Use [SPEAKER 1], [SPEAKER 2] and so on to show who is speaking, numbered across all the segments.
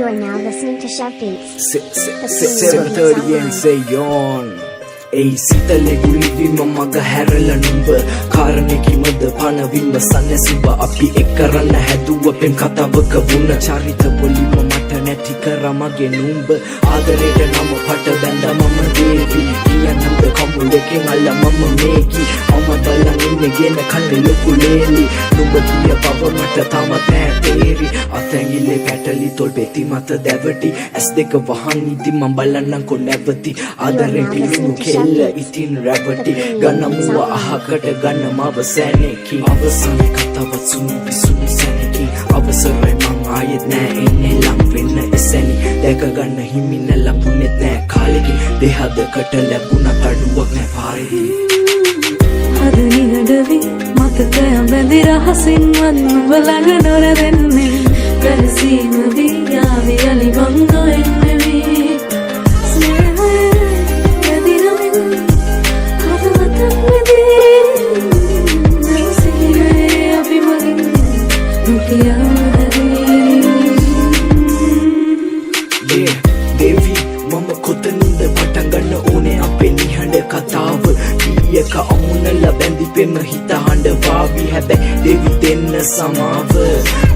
[SPEAKER 1] are now listening to Chef Beats.
[SPEAKER 2] 7:30 and say on. Ei sitale guli mamaga herala numba karane kimada pana vimba sanne suba api ekkarana haduwa pen katawaka wuna charita bolima mata නැති කරමගේ numba ආදරේට නම පට බැඳ මම දේවි කියනම්ද කමුලකින් අල්ල මම මේකි මම බලන් ඉන්නේ ගෙන කල්ලි ලොකු ලේලි නුඹ කිය බව මට තම තේරි අතැඟිල්ලේ පැටලි තොල් පෙති මත දැවටි ඇස් දෙක වහන් ඉදි මම බලන්නම්කො නැවති ආදරෙන් පිළිමු කෙල්ල ඉතින් රැවටි ගන්නමුව අහකට ගන්න මව සැනෙකි අවසාන කතාවත් සුණු පිසුණු සැනෙකි අවසරයි මං ආයෙත් නෑ එන්නේ ලම් වෙන්න එසැනි දැක ගන්න හිමින ලැබුණෙත් නෑ කාලෙකි දෙහදකට ලැබුණත් අඩුවක් නෑ පාරේදී
[SPEAKER 3] අද නිහඬවි මතකය බැඳි රහසින්වත් නුඹ ළඟ නොරැවෙන්නේ වැරසීම වී යාවි අලි මං නොඑන්නේ
[SPEAKER 2] දේවි මම කොතනින්ද පටන් ගන්න ඕනේ අපේ නිහඬ කතාව කීයක අමුණල බැඳි පෙම හිත හඬ වාවි හැබැයි දේවි දෙන්න සමාව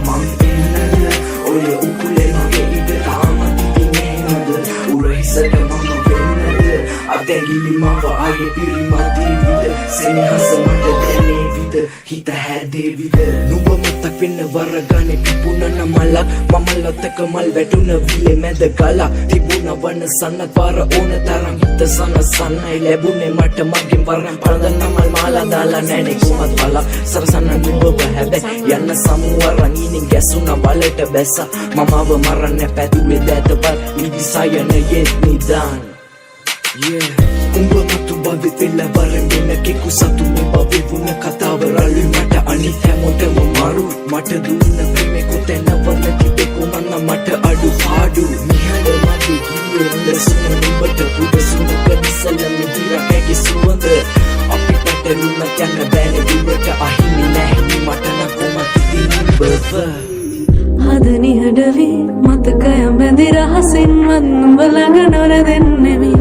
[SPEAKER 2] මං එන්නද ඔය උකුලේ මගේ ඉඩ තාම දින්නේ නේද උරහිසට මම වෙන්නද අතැඟිලි මව ආයේ පිරිමදී විද සෙනෙහස මට දැනේවිද හිත හැදේවිද නුඹ මතක් වෙන්න වරගානේ පිපුණන මලක් මම ලොතක මල් වැටුන විලේ මැද ගලා තිබුණ වන සන්නත් පාර ඕන තරම් හිත සනසන්නයි ලැබුණේ මට මගෙන් වරන් පළඳන මල් මාලා දාලා නැනේ කොමත් බලා සරසන්න නුඹව හැබැයි යන්න සමුවරන් ඉනින් ගැසුණ වලට බැසා මමව මරන්න පැදුවේ දැතපත් ඉදිසයනයේ නිදාන් උඹ මතු බවෙත් වෙලා වරන් වෙන කෙකු සතු මේ බවෙ වුණ කතාව රළු මට අනිත් හැමෝටම මාරු මට දුන්න ප්‍රේමේ කොතැන වන්න තිබේ කොමන්න මට අඩු පාඩු නිහඬ මගේ ගියේ ලසුන නුඹට පුදසුන කනිසල මිදිරා කැකි සුවඳ අපිට ලුණ යන්න බෑනේ දුරට අහිමි නැහැ මට නම් කොමත් ඉතින් බව
[SPEAKER 3] අද නිහඬවි මතකය බැඳි රහසින්වත් නුඹ ළඟ නොරැවෙන්නේ